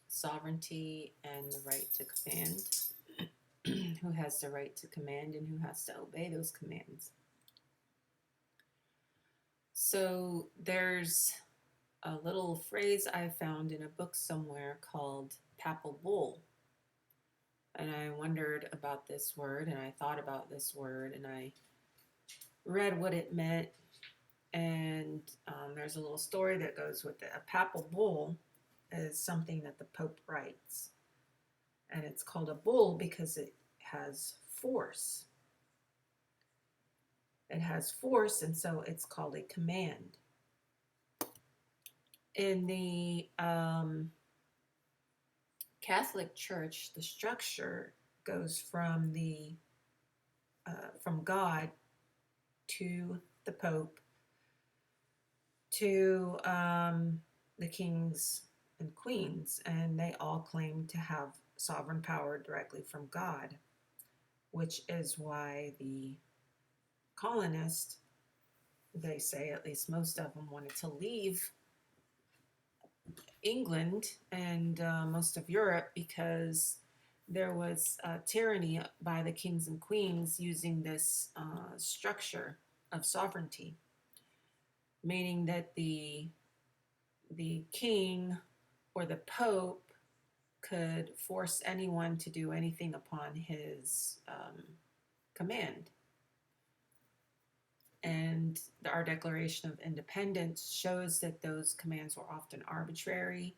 sovereignty and the right to command. Who has the right to command and who has to obey those commands? So there's a little phrase I found in a book somewhere called papal bull. And I wondered about this word and I thought about this word and I read what it meant. And there's a little story that goes with it. A papal bull is something that the Pope writes. And it's called a bull because it has force. It has force, and so it's called a command. In the Catholic Church, the structure goes from God to the Pope to the kings and queens, and they all claim to have sovereign power directly from God, which is why the colonists, they say, at least most of them, wanted to leave England and most of Europe because there was tyranny by the kings and queens using this structure of sovereignty, meaning that the king or the pope could force anyone to do anything upon his command. And our Declaration of Independence shows that those commands were often arbitrary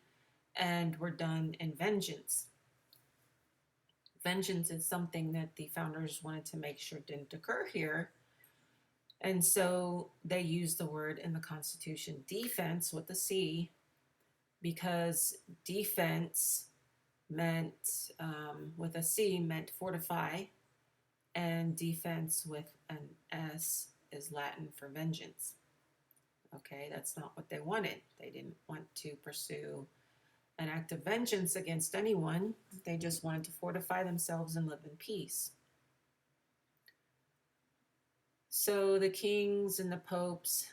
and were done in vengeance. Vengeance is something that the founders wanted to make sure didn't occur here. And so they used the word in the Constitution, defense, with a C, because defense meant, with a C, meant fortify, and defense with an S is Latin for vengeance. Okay, that's not what they wanted. They didn't want to pursue an act of vengeance against anyone. They just wanted to fortify themselves and live in peace. So the kings and the popes,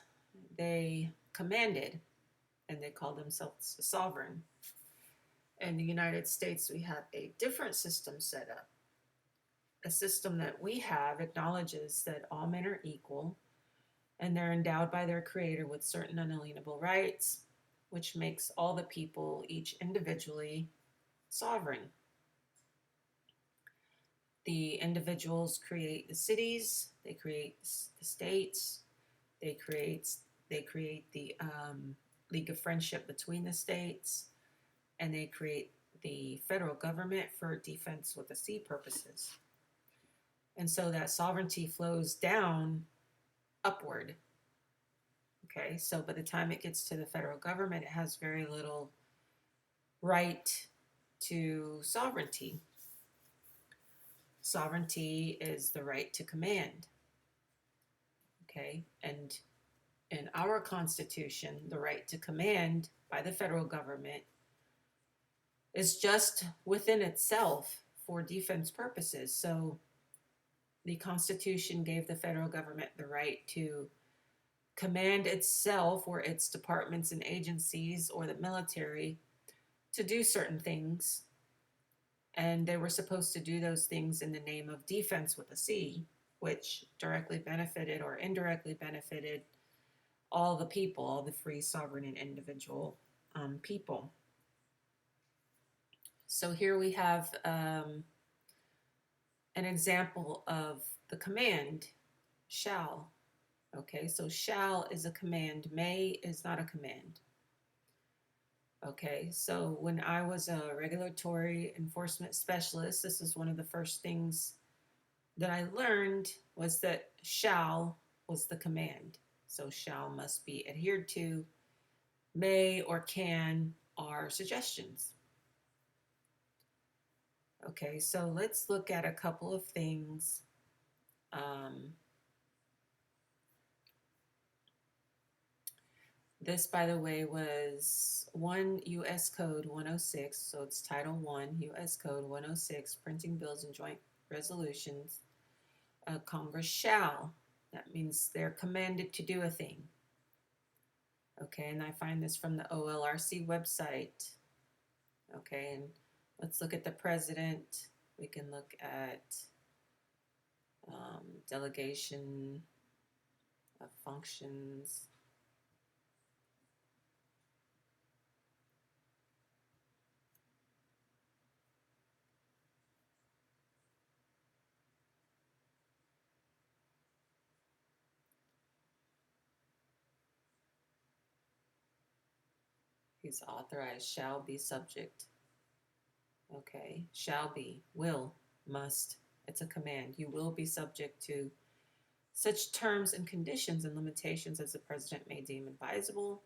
they commanded, and they called themselves sovereign. In the United States, we have a different system set up. A system that we have acknowledges that all men are equal and they're endowed by their creator with certain unalienable rights, which makes all the people, each individually, sovereign. The individuals create the cities, they create the states, they create the League of Friendship between the states, and they create the federal government for defense with the C purposes. And so that sovereignty flows down upward. Okay, so by the time it gets to the federal government, it has very little right to sovereignty. Sovereignty is the right to command. Okay, and in our Constitution, the right to command by the federal government is just within itself for defense purposes. So the Constitution gave the federal government the right to command itself or its departments and agencies or the military to do certain things. And they were supposed to do those things in the name of defense with a C, which directly benefited or indirectly benefited all the people, all the free, sovereign, and individual people. So here we have an example of the command, shall. Okay, so shall is a command, may is not a command. Okay, so when I was a regulatory enforcement specialist, this is one of the first things that I learned was that shall was the command. So shall must be adhered to, may or can are suggestions. Okay, so let's look at a couple of things. This, by the way, was 1 U.S. Code 106, so it's Title 1, U.S. Code 106, Printing Bills and Joint Resolutions. Congress shall, that means they're commanded to do a thing. Okay, and I find this from the OLRC website. Okay, and let's look at the president. We can look at delegation of functions. He's authorized, shall be subject. Okay, shall be, will, must. It's a command. You will be subject to such terms and conditions and limitations as the president may deem advisable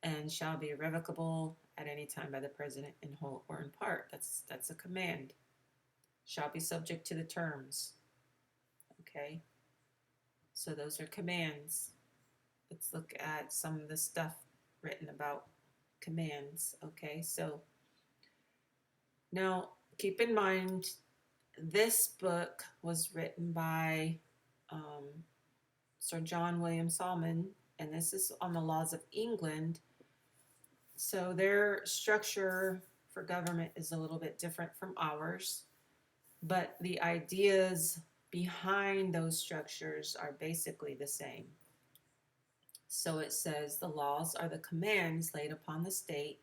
and shall be irrevocable at any time by the president in whole or in part. That's a command. Shall be subject to the terms. Okay, so those are commands. Let's look at some of the stuff written about commands. Okay, so now keep in mind this book was written by um, Sir John William Salmon, and this is on the laws of England. So their structure for government is a little bit different from ours, but the ideas behind those structures are basically the same. So it says the laws are the commands laid upon the state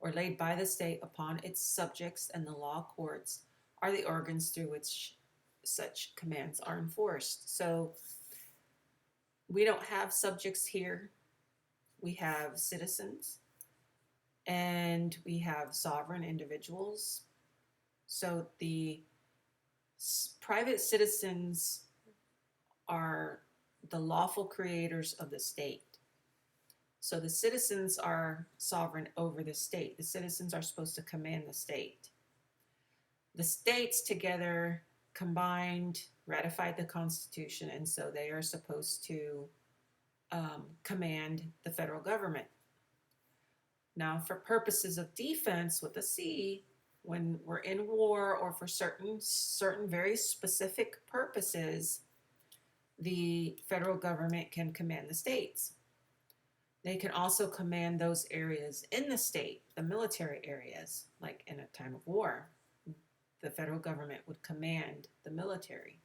or laid by the state upon its subjects, and the law courts are the organs through which such commands are enforced. So we don't have subjects here, we have citizens and we have sovereign individuals. So the private citizens are the lawful creators of the state. So the citizens are sovereign over the state. The citizens are supposed to command the state. The states together combined ratified the Constitution, and so they are supposed to command the federal government. Now, for purposes of defense with a C, when we're in war or for certain very specific purposes, the federal government can command the states. They can also command those areas in the state, the military areas, like in a time of war. The federal government would command the military.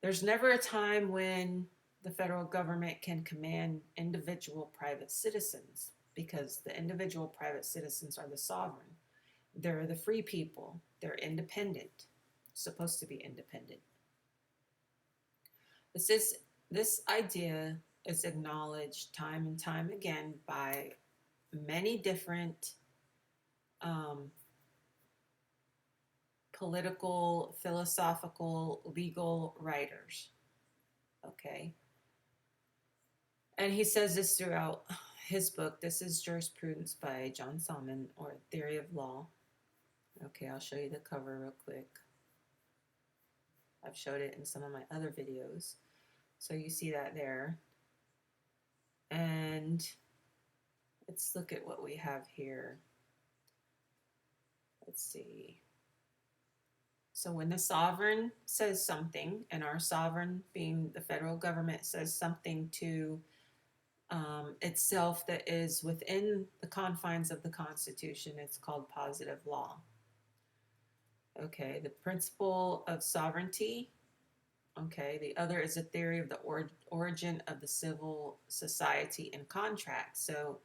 There's never a time when the federal government can command individual private citizens because the individual private citizens are the sovereign. They're the free people. They're independent, supposed to be independent. This idea is acknowledged time and time again by many different political, philosophical, legal writers. Okay. And he says this throughout his book. This is Jurisprudence by John Salmon, or Theory of Law. Okay, I'll show you the cover real quick. I've showed it in some of my other videos. So you see that there. And let's look at what we have here. Let's see. So when the sovereign says something, and our sovereign being the federal government says something to itself that is within the confines of the Constitution, it's called positive law. Okay, the principle of sovereignty. Okay, the other is a theory of the origin of the civil society and contract. So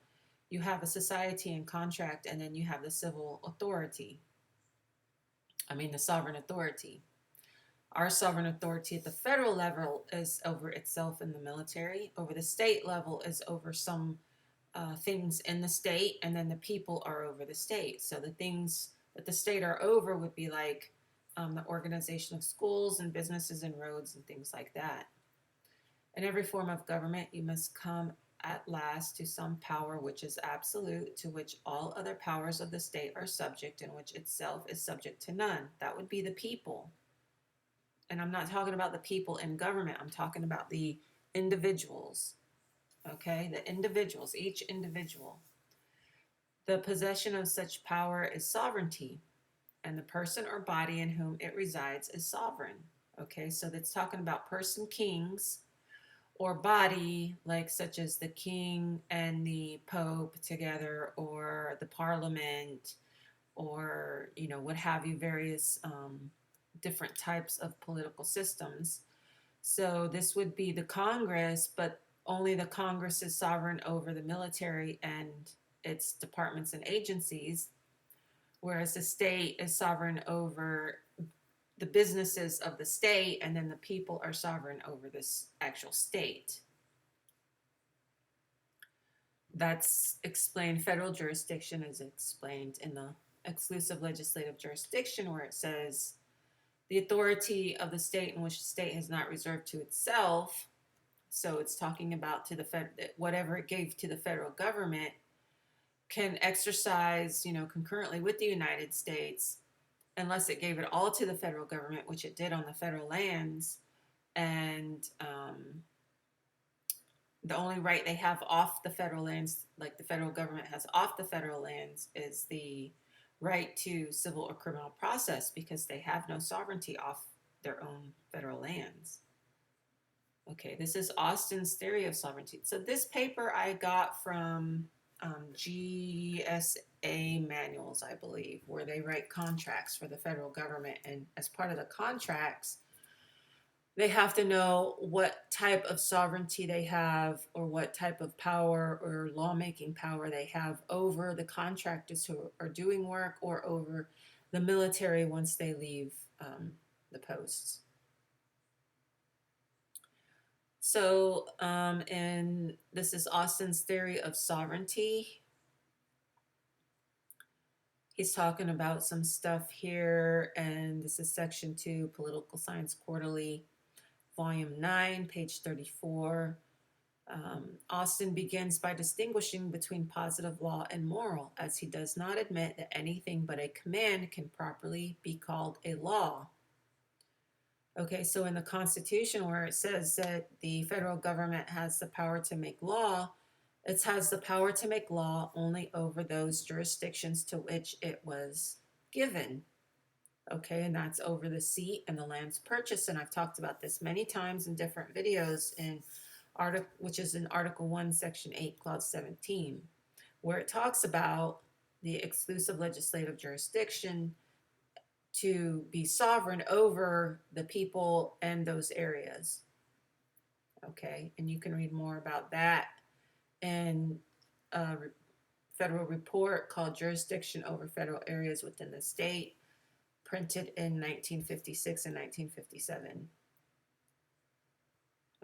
you have a society and contract, and then you have the civil authority. The sovereign authority. Our sovereign authority at the federal level is over itself in the military. Over the state level is over some things in the state, and then the people are over the state. So the things that the state are over would be like the organization of schools and businesses and roads and things like that. In every form of government, you must come at last to some power which is absolute, to which all other powers of the state are subject, and which itself is subject to none. That would be the people. And I'm not talking about the people in government. I'm talking about the individuals. Okay, the individuals, each individual. The possession of such power is sovereignty, and the person or body in whom it resides is sovereign. Okay, so that's talking about person kings or body, like such as the king and the pope together, or the parliament, or what have you, various different types of political systems. So this would be the Congress, but only the Congress is sovereign over the military and its departments and agencies, whereas the state is sovereign over the businesses of the state, and then the people are sovereign over this actual state. That's explained. Federal jurisdiction is explained in the exclusive legislative jurisdiction, where it says the authority of the state in which the state has not reserved to itself. So it's talking about to the whatever it gave to the federal government can exercise, concurrently with the United States, unless it gave it all to the federal government, which it did on the federal lands. And the only right they have off the federal lands, like the federal government has off the federal lands, is the right to civil or criminal process, because they have no sovereignty off their own federal lands. Okay, this is Austin's theory of sovereignty. So this paper I got from GSA manuals, I believe, where they write contracts for the federal government. And as part of the contracts, they have to know what type of sovereignty they have, or what type of power or lawmaking power they have over the contractors who are doing work, or over the military once they leave the posts. So, and this is Austin's theory of sovereignty. He's talking about some stuff here, and this is section 2, Political Science Quarterly, volume 9, page 34. Austin begins by distinguishing between positive law and moral, as he does not admit that anything but a command can properly be called a law. Okay, so in the Constitution, where it says that the federal government has the power to make law, it has the power to make law only over those jurisdictions to which it was given. Okay, and that's over the seat and the lands purchased. And I've talked about this many times in different videos, which is in Article 1, Section 8, Clause 17, where it talks about the exclusive legislative jurisdiction to be sovereign over the people and those areas. Okay, and you can read more about that in a federal report called Jurisdiction over Federal Areas Within the State, printed in 1956 and 1957.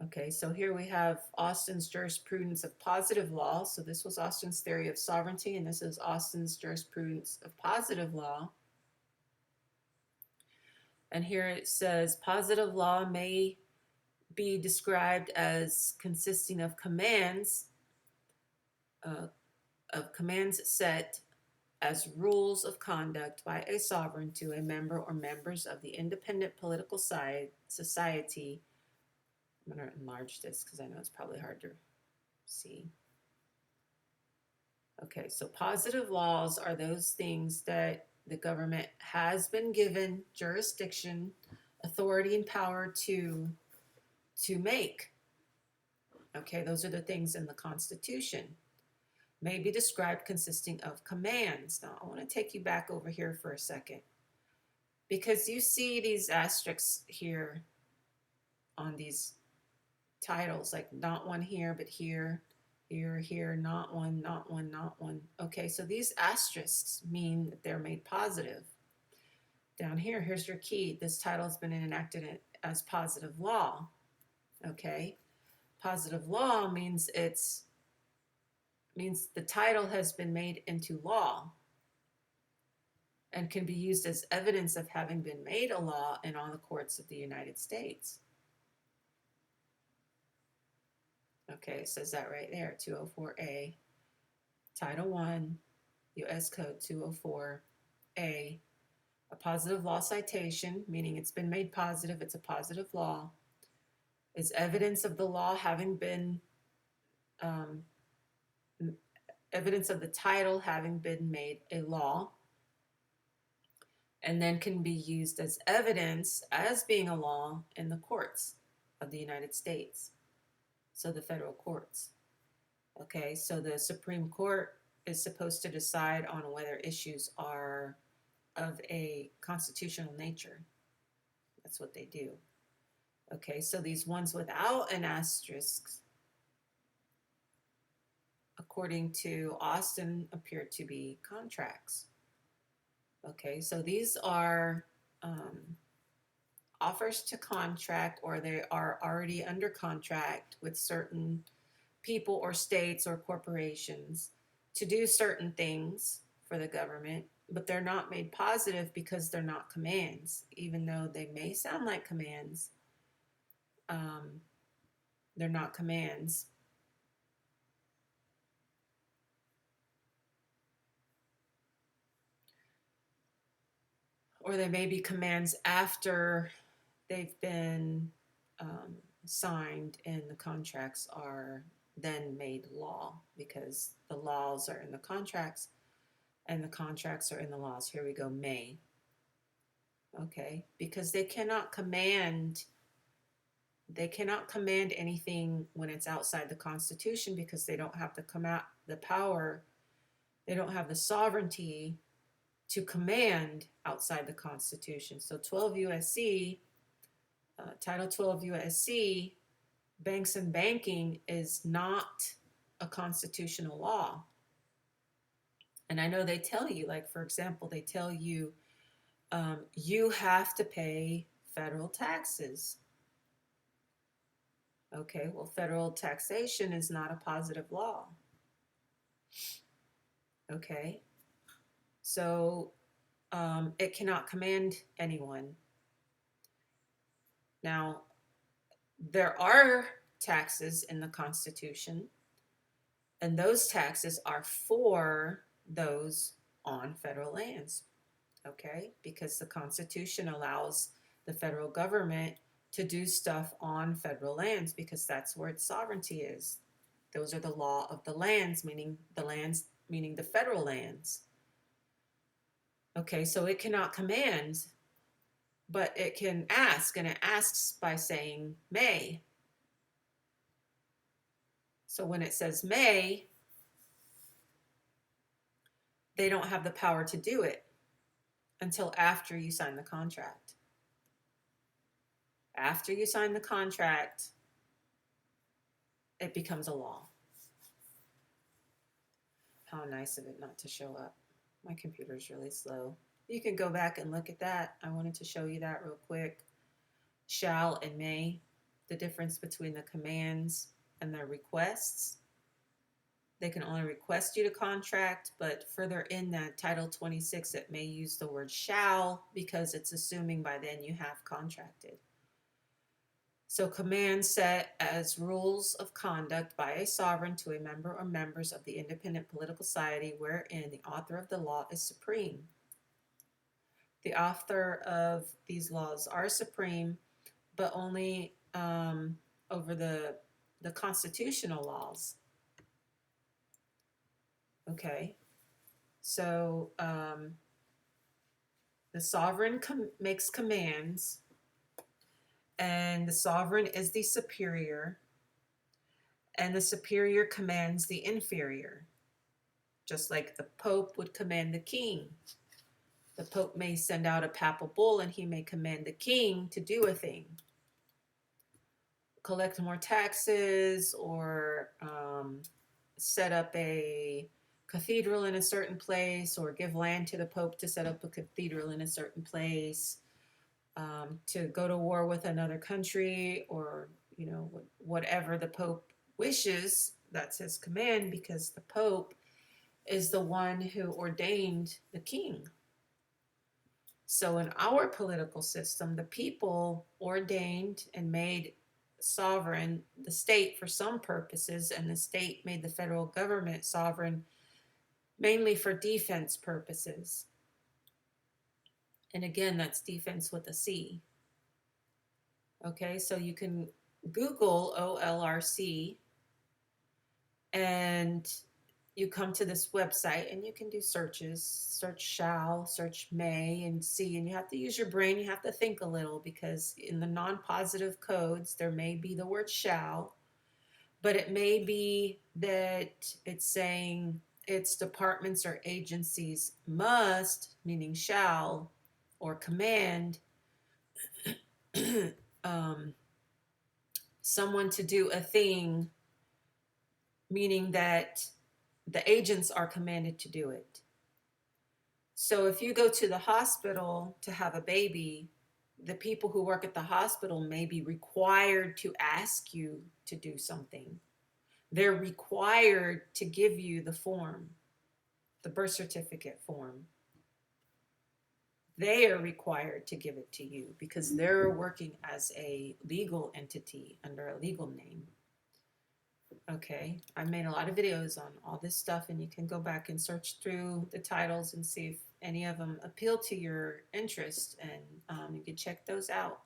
Okay, so here we have Austin's jurisprudence of positive law. So this was Austin's theory of sovereignty, and this is Austin's jurisprudence of positive law. And here it says positive law may be described as consisting of commands set as rules of conduct by a sovereign to a member or members of the independent political society. I'm going to enlarge this because I know it's probably hard to see. Okay, so positive laws are those things that the government has been given jurisdiction, authority, and power to make. Okay, those are the things in the Constitution. May be described consisting of commands. Now, I want to take you back over here for a second, because you see these asterisks here on these titles, like not one here, but here, here, here, not one, not one, not one. Okay, so these asterisks mean that they're made positive. Down here, here's your key. This title has been enacted as positive law. Okay, positive law means the title has been made into law and can be used as evidence of having been made a law in all the courts of the United States. Okay, it says that right there, 204A, Title 1, U.S. Code 204A. A positive law citation, meaning it's been made positive, it's a positive law, is evidence of the law having been, evidence of the title having been made a law, and then can be used as evidence as being a law in the courts of the United States. So the federal courts. Okay, so the Supreme Court is supposed to decide on whether issues are of a constitutional nature. That's what they do. Okay, so these ones without an asterisk, according to Austin, appear to be contracts. Okay, so these are offers to contract, or they are already under contract with certain people or states or corporations to do certain things for the government, but they're not made positive because they're not commands, even though they may sound like commands. They're not commands. Or they may be commands after they've been signed and the contracts are then made law, because the laws are in the contracts and the contracts are in the laws. Here we go, may. Okay, because they cannot command anything when it's outside the Constitution, because they don't have the power, they don't have the sovereignty to command outside the Constitution. So 12 USC, Title 12 USC, banks and banking is not a constitutional law. And I know they tell you, like, for example, they tell you you have to pay federal taxes. Okay, well, federal taxation is not a positive law. Okay, so it cannot command anyone. Now, there are taxes in the Constitution, and those taxes are for those on federal lands. Okay, because the Constitution allows the federal government to do stuff on federal lands, because that's where its sovereignty is. Those are the law of the lands, meaning the federal lands. Okay, so it cannot command, but it can ask, and it asks by saying may. So when it says may, they don't have the power to do it until after you sign the contract. After you sign the contract, it becomes a law. How nice of it not to show up. My computer's really slow. You can go back and look at that. I wanted to show you that real quick. Shall and may, the difference between the commands and the requests. They can only request you to contract, but further in that Title 26, it may use the word shall, because it's assuming by then you have contracted. So commands set as rules of conduct by a sovereign to a member or members of the independent political society wherein the author of the law is supreme. The author of these laws are supreme, but only over the constitutional laws. Okay, so the sovereign makes commands, and the sovereign is the superior, and the superior commands the inferior, just like the Pope would command the king. The Pope may send out a papal bull, and he may command the king to do a thing. Collect more taxes, or set up a cathedral in a certain place, or give land to the Pope to set up a cathedral in a certain place, to go to war with another country, or whatever the Pope wishes. That's his command, because the Pope is the one who ordained the king. So in our political system, the people ordained and made sovereign the state for some purposes, and the state made the federal government sovereign mainly for defense purposes. And again, that's defense with a C. Okay, so you can Google OLRC, and you come to this website, and you can do searches, search shall, search may, and see. And you have to use your brain, you have to think a little, because in the non-positive codes, there may be the word shall, But it may be that it's saying its departments or agencies must, meaning shall, or command um, someone to do a thing, meaning that the agents are commanded to do it. So if you go to the hospital to have a baby, the people who work at the hospital may be required to ask you to do something. They're required to give you the form, the birth certificate form. They are required to give it to you because they're working as a legal entity under a legal name. Okay, I made a lot of videos on all this stuff, and you can go back and search through the titles and see if any of them appeal to your interest, and you can check those out.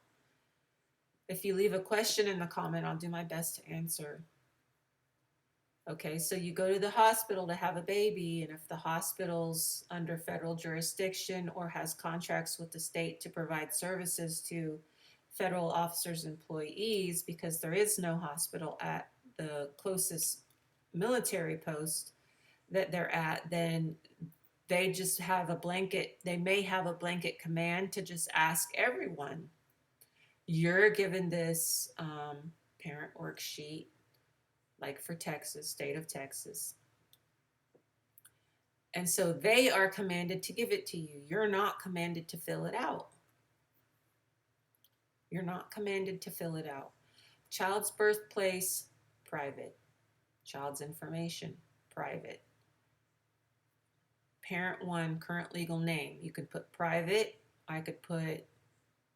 If you leave a question in the comment, I'll do my best to answer. Okay, so you go to the hospital to have a baby, and if the hospital's under federal jurisdiction or has contracts with the state to provide services to federal officers' employees, because there is no hospital at the closest military post that they're at, then they just have a blanket, they may have a blanket command to just ask everyone. You're given this parent worksheet, like for Texas, state of Texas. And so they are commanded to give it to you. You're not commanded to fill it out. You're not commanded to fill it out. Child's birthplace, private. Child's information, private. Parent one, current legal name. You could put private. I could put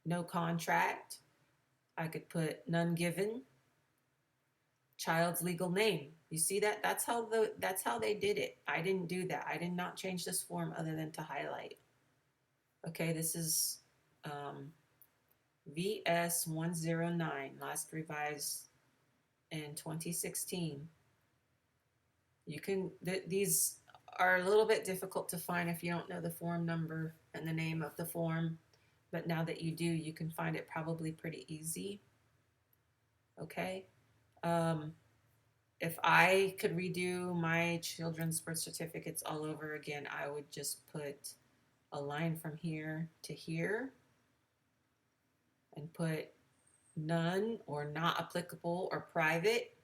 no contract. I could put none given. Child's legal name. You see that? That's how they did it. I didn't do that. I did not change this form other than to highlight. Okay, this is VS 109, last revised in 2016. You can, these are a little bit difficult to find if you don't know the form number and the name of the form, but now that you do, you can find it probably pretty easy. Okay. If I could redo my children's birth certificates all over again, I would just put a line from here to here and put none or not applicable or private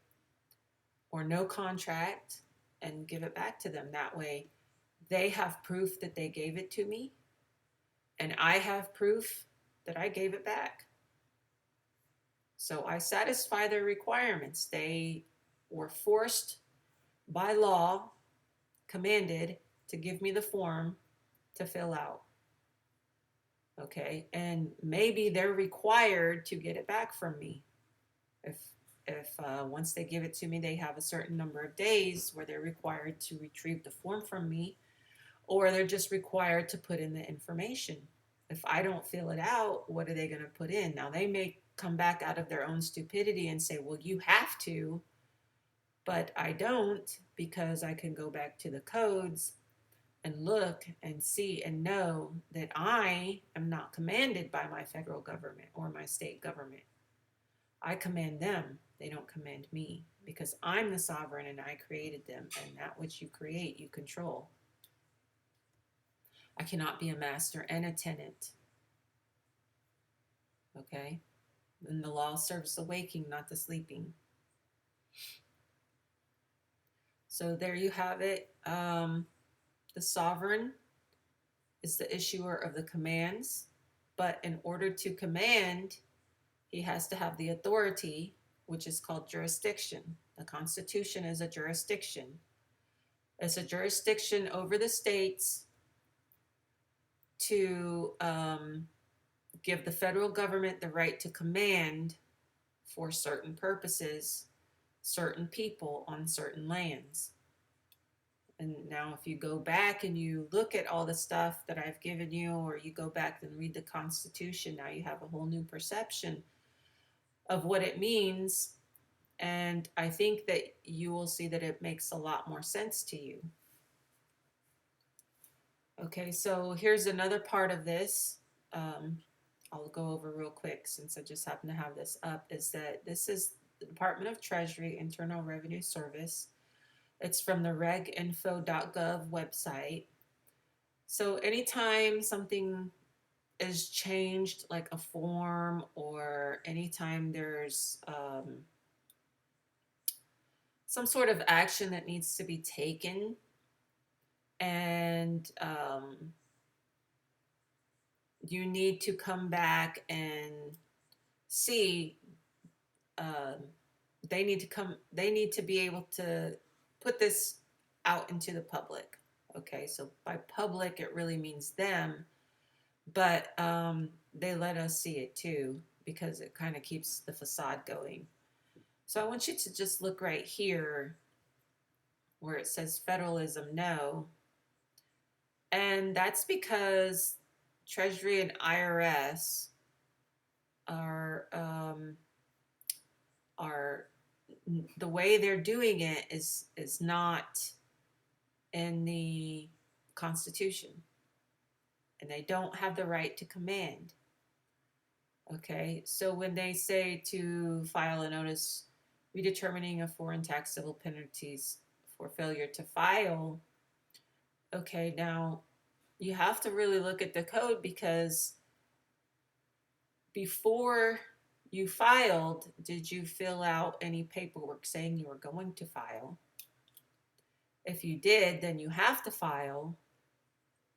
or no contract and give it back to them. That way they have proof that they gave it to me and I have proof that I gave it back. So I satisfy their requirements. They were forced by law, commanded to give me the form to fill out. Okay, and maybe they're required to get it back from me. If once they give it to me, they have a certain number of days where they're required to retrieve the form from me, or they're just required to put in the information. If I don't fill it out, what are they going to put in? Now, they may come back out of their own stupidity and say, well, you have to, but I don't, because I can go back to the codes and look and see and know that I am not commanded by my federal government or my state government. I command them. They don't command me, because I'm the sovereign and I created them, and that which you create, you control. I cannot be a master and a tenant. Okay? And the law serves the waking, not the sleeping. So there you have it. The sovereign is the issuer of the commands, but in order to command, he has to have the authority, which is called jurisdiction. The Constitution is a jurisdiction. It's a jurisdiction over the states to give the federal government the right to command for certain purposes, certain people on certain lands. And now if you go back and you look at all the stuff that I've given you, or you go back and read the Constitution, now you have a whole new perception of what it means. And I think that you will see that it makes a lot more sense to you. Okay, so here's another part of this. I'll go over real quick since I just happen to have this up, is that this is Department of Treasury, Internal Revenue Service. It's from the reginfo.gov website. So anytime something is changed, like a form, or anytime there's some sort of action that needs to be taken, and you need to come back and see, um, they need to be able to put this out into the public. Okay, so by public, it really means them, but they let us see it too because it kind of keeps the facade going. So I want you to just look right here where it says federalism no. And that's because Treasury and IRS are the way they're doing it is not in the Constitution, and they don't have the right to command. Okay, so when they say to file a notice redetermining of foreign tax civil penalties for failure to file, okay, now you have to really look at the code, because before you filed, did you fill out any paperwork saying you were going to file? If you did, then you have to file.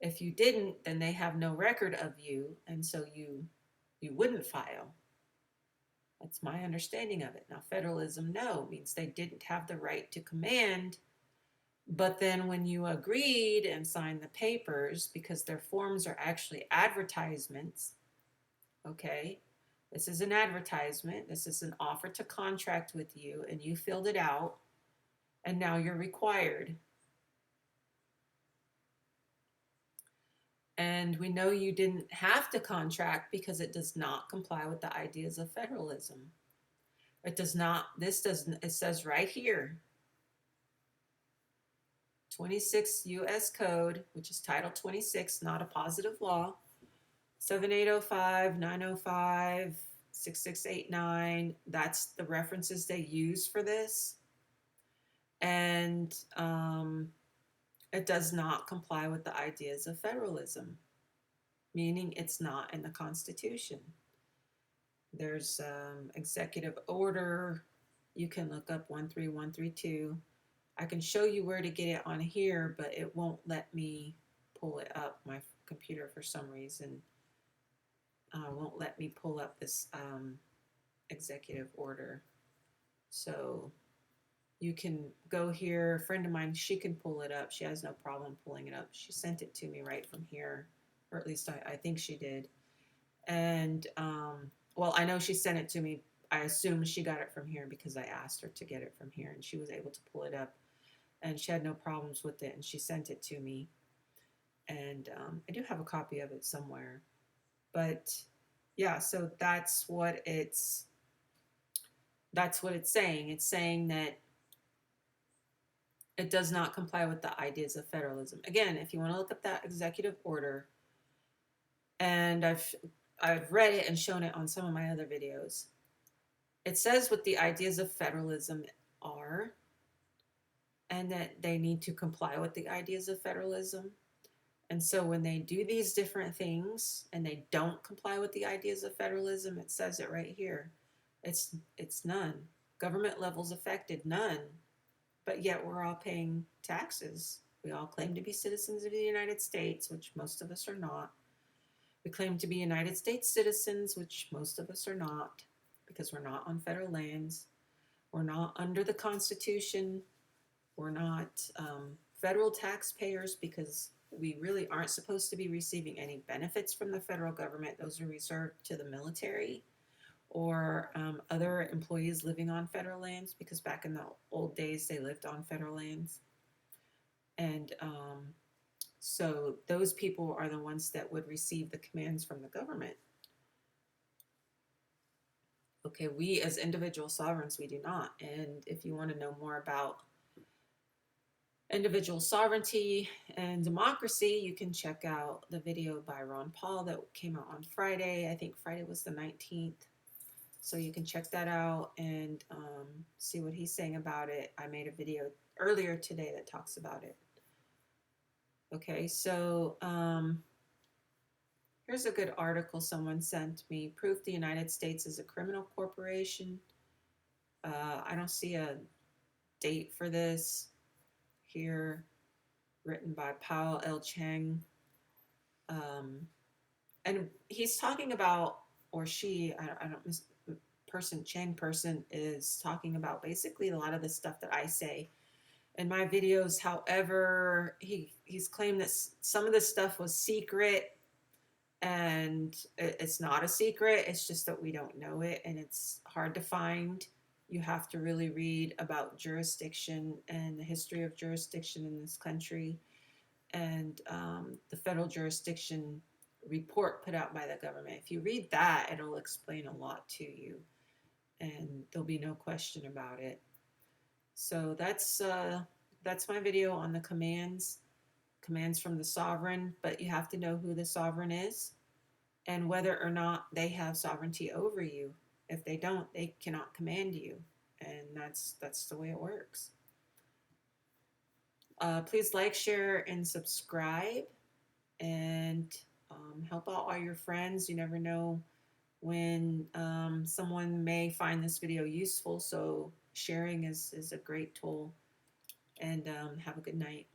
If you didn't, then they have no record of you, and so you wouldn't file. That's my understanding of it. Now, federalism, no, means they didn't have the right to command, but then when you agreed and signed the papers, because their forms are actually advertisements, okay, this is an advertisement, this is an offer to contract with you, and you filled it out, and now you're required. And we know you didn't have to contract because it does not comply with the ideas of federalism. It does not, it says right here, 26 U.S. Code, which is Title 26, not a positive law, 7805, 905, 6689, that's the references they use for this. And it does not comply with the ideas of federalism, meaning it's not in the Constitution. There's executive order. You can look up 13132. I can show you where to get it on here, but it won't let me pull it up. My computer, for some reason, won't let me pull up this executive order. So you can go here. A friend of mine, she can pull it up. She has no problem pulling it up. She sent it to me right from here, or at least I think she did. And well, I know she sent it to me. I assume she got it from here because I asked her to get it from here, and she was able to pull it up, and she had no problems with it, and she sent it to me. And I do have a copy of it somewhere. But yeah, so that's what it's saying. It's saying that it does not comply with the ideas of federalism. Again, if you want to look up that executive order, and I've read it and shown it on some of my other videos. It says what the ideas of federalism are, and that they need to comply with the ideas of federalism. And so when they do these different things and they don't comply with the ideas of federalism, it says it right here. It's none. Government levels affected, none. But yet we're all paying taxes. We all claim to be citizens of the United States, which most of us are not. We claim to be United States citizens, which most of us are not, because we're not on federal lands. We're not under the Constitution. We're not federal taxpayers, because we really aren't supposed to be receiving any benefits from the federal government. Those are reserved to the military or other employees living on federal lands, because back in the old days, they lived on federal lands. And so those people are the ones that would receive the commands from the government. Okay, we as individual sovereigns, we do not. And if you want to know more about individual sovereignty and democracy, you can check out the video by Ron Paul that came out on Friday. I think Friday was the 19th. So you can check that out and see what he's saying about it. I made a video earlier today that talks about it. Okay, so here's a good article someone sent me. Proof the United States is a criminal corporation. I don't see a date for this here, written by Paul L. Cheng. And he's talking about, or she, I don't, Cheng person is talking about basically a lot of the stuff that I say in my videos. However, he's claimed that some of the stuff was secret, and it's not a secret. It's just that we don't know it, and it's hard to find. You have to really read about jurisdiction and the history of jurisdiction in this country, and the federal jurisdiction report put out by the government. If you read that, it'll explain a lot to you, and there'll be no question about it. So that's my video on the commands from the sovereign, but you have to know who the sovereign is and whether or not they have sovereignty over you. If they don't, they cannot command you, and that's the way it works. Please like, share, and subscribe, and help out all your friends. You never know when someone may find this video useful, so sharing is a great tool. And have a good night.